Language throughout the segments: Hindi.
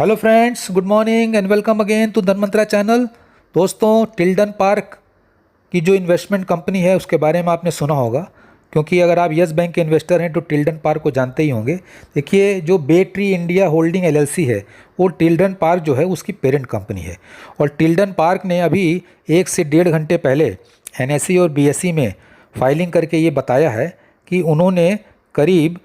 Hello friends, good morning and welcome again to Dhanmantra channel. दोस्तों, टिल्डन पार्क की जो इन्वेस्टमेंट कंपनी है उसके बारे में आपने सुना होगा, क्योंकि अगर आप यस बैंक के इन्वेस्टर हैं तो टिल्डन पार्क को जानते ही होंगे। देखिए, जो बे ट्री इंडिया होल्डिंग एलएलसी है वो टिल्डन पार्क जो है उसकी पेरेंट कंपनी है। और टिल्डन पार्क ने अभी 1 से 1.5 घंटे पहले एनएसई और बीएसई में फाइलिंग करके ये बताया है कि उन्होंने करीब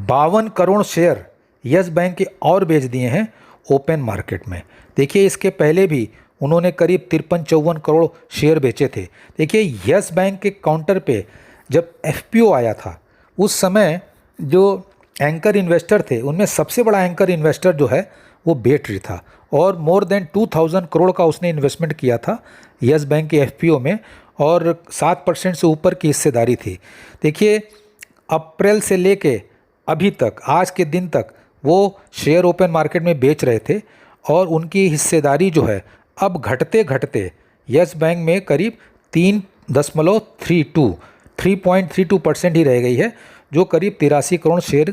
52 करोड़ शेयर यस बैंक के और बेच दिए हैं ओपन मार्केट में। देखिए, इसके पहले भी उन्होंने करीब 53-54 करोड़ शेयर बेचे थे। देखिए, यस बैंक के काउंटर पे जब एफपीओ आया था उस समय जो एंकर इन्वेस्टर थे उनमें सबसे बड़ा एंकर इन्वेस्टर जो है वो बे ट्री था, और मोर देन 2000 करोड़ का उसने इन्वेस्टमेंट किया था यस बैंक के एफपीओ में, और 7% से ऊपर की हिस्सेदारी थी। देखिए, अप्रैल से लेके अभी तक, आज के दिन तक वो शेयर ओपन मार्केट में बेच रहे थे, और उनकी हिस्सेदारी जो है अब घटते घटते यस बैंक में करीब 3.32% ही रह गई है, जो करीब 83 करोड़ शेयर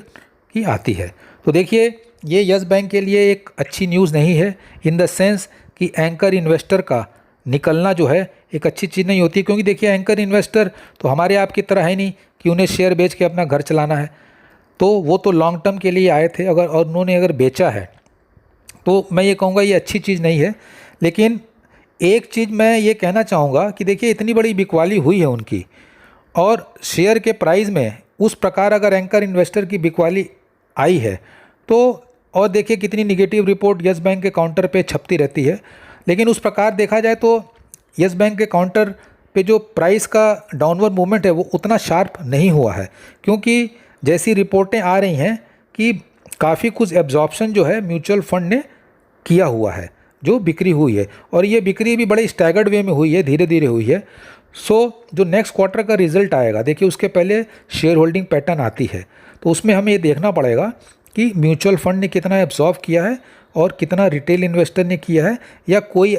की आती है। तो देखिए, ये यस बैंक के लिए एक अच्छी न्यूज़ नहीं है, इन द सेंस कि एंकर इन्वेस्टर का निकलना जो है एक अच्छी चीज़ नहीं होती, क्योंकि देखिए, एंकर इन्वेस्टर तो हमारे आपकी तरह है नहीं कि उन्हें शेयर बेच के अपना घर चलाना है। तो वो तो लॉन्ग टर्म के लिए आए थे, और उन्होंने अगर बेचा है तो मैं ये कहूँगा ये अच्छी चीज़ नहीं है। लेकिन एक चीज़ मैं ये कहना चाहूँगा कि देखिए, इतनी बड़ी बिकवाली हुई है उनकी, और शेयर के प्राइस में उस प्रकार अगर एंकर इन्वेस्टर की बिकवाली आई है तो, और देखिए कितनी निगेटिव रिपोर्ट यस बैंक के काउंटर पे छपती रहती है। लेकिन उस प्रकार देखा जाए तो यस बैंक के काउंटर पे जो प्राइस का डाउनवर्ड मूवमेंट है वो उतना शार्प नहीं हुआ है, क्योंकि जैसी रिपोर्टें आ रही हैं कि काफ़ी कुछ एब्जॉर्प्शन जो है म्यूचुअल फंड ने किया हुआ है, जो बिक्री हुई है, और ये बिक्री भी बड़े स्टैगर्ड वे में हुई है, धीरे धीरे हुई है। सो जो नेक्स्ट क्वार्टर का रिजल्ट आएगा, देखिए उसके पहले शेयर होल्डिंग पैटर्न आती है, तो उसमें हमें ये देखना पड़ेगा कि म्यूचुअल फंड ने कितना एब्जॉर्व किया है और कितना रिटेल इन्वेस्टर ने किया है, या कोई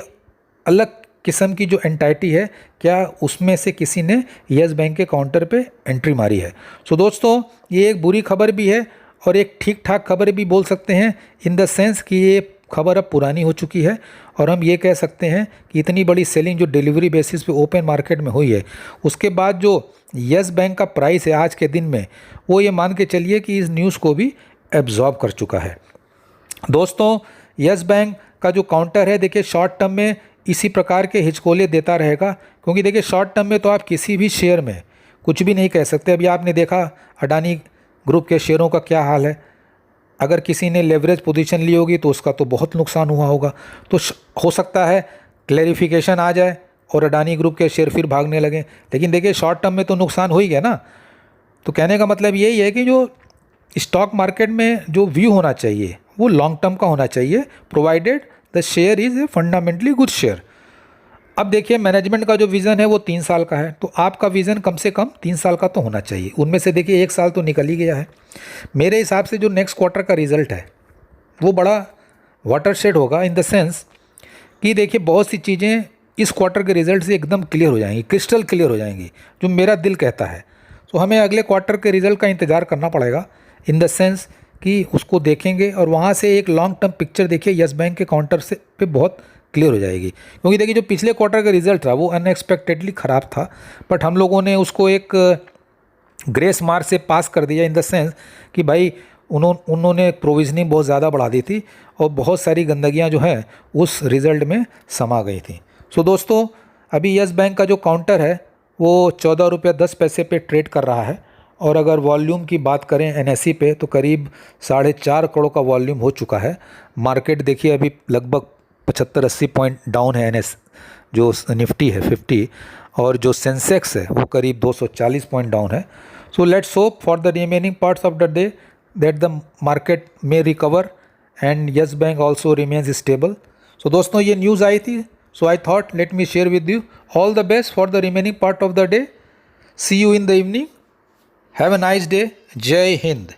अलग किस्म की जो एंटाइटी है, क्या उसमें से किसी ने यस बैंक के काउंटर पे एंट्री मारी है। सो दोस्तों, ये एक बुरी खबर भी है और एक ठीक ठाक खबर भी बोल सकते हैं, इन द सेंस कि ये खबर अब पुरानी हो चुकी है, और हम ये कह सकते हैं कि इतनी बड़ी सेलिंग जो डिलीवरी बेसिस पे ओपन मार्केट में हुई है, उसके बाद जो यस बैंक का प्राइस है आज के दिन में, वो ये मान के चलिए कि इस न्यूज़ को भी एब्जॉर्ब कर चुका है। दोस्तों, यस बैंक का जो काउंटर है, देखिए शॉर्ट टर्म में इसी प्रकार के हिचकोले देता रहेगा, क्योंकि देखिए शॉर्ट टर्म में तो आप किसी भी शेयर में कुछ भी नहीं कह सकते। अभी आपने देखा अडानी ग्रुप के शेयरों का क्या हाल है, अगर किसी ने लेवरेज पोजीशन ली होगी तो उसका तो बहुत नुकसान हुआ होगा। तो हो सकता है क्लैरिफिकेशन आ जाए और अडानी ग्रुप के शेयर फिर भागने लगें, लेकिन देखिए शॉर्ट टर्म में तो नुकसान हो ही गया ना। तो कहने का मतलब यही है कि जो स्टॉक मार्केट में जो व्यू होना चाहिए वो लॉन्ग टर्म का होना चाहिए, provided the share is a fundamentally good share. अब देखिए, मैनेजमेंट का जो विज़न है वो 3 साल का है, तो आपका विज़न कम से कम 3 साल का तो होना चाहिए। उनमें से देखिए 1 साल तो निकल ही गया है। मेरे हिसाब से जो नेक्स्ट क्वार्टर का रिज़ल्ट है वो बड़ा वाटरशेड होगा, इन द सेंस कि देखिए बहुत सी चीज़ें इस क्वार्टर के रिज़ल्ट से एकदम क्लियर हो जाएंगी, क्रिस्टल क्लियर हो जाएंगी, जो मेरा दिल कहता है। तो हमें अगले क्वार्टर के रिज़ल्ट का इंतज़ार करना पड़ेगा, इन द सेंस कि उसको देखेंगे और वहाँ से एक लॉन्ग टर्म पिक्चर देखिए यस बैंक के काउंटर से पे बहुत क्लियर हो जाएगी। क्योंकि देखिए, जो पिछले क्वार्टर का रिजल्ट था वो अनएक्सपेक्टेडली ख़राब था, बट हम लोगों ने उसको एक ग्रेस मार्क से पास कर दिया, इन द सेंस कि भाई उन्होंने प्रोविजनिंग बहुत ज़्यादा बढ़ा दी थी और बहुत सारी गंदगियाँ जो हैं उस रिज़ल्ट में समा गई थी। सो दोस्तों, अभी यस बैंक का जो काउंटर है वो 14 रुपये 10 पैसे पे ट्रेड कर रहा है, और अगर वॉल्यूम की बात करें एनएसई पे तो करीब 4.5 करोड़ का वॉल्यूम हो चुका है। मार्केट देखिए अभी लगभग 75-80 पॉइंट डाउन है, एनएस जो निफ्टी है 50, और जो सेंसेक्स है वो करीब 240 पॉइंट डाउन है। So let's hope for the remaining parts of the day that the market में recover and Yes Bank also remains stable. So दोस्तों, ये न्यूज़ आई थी, so I thought let me share with you. All the best for the remaining part of the day. See you in the evening. Have a nice day. जय हिंद।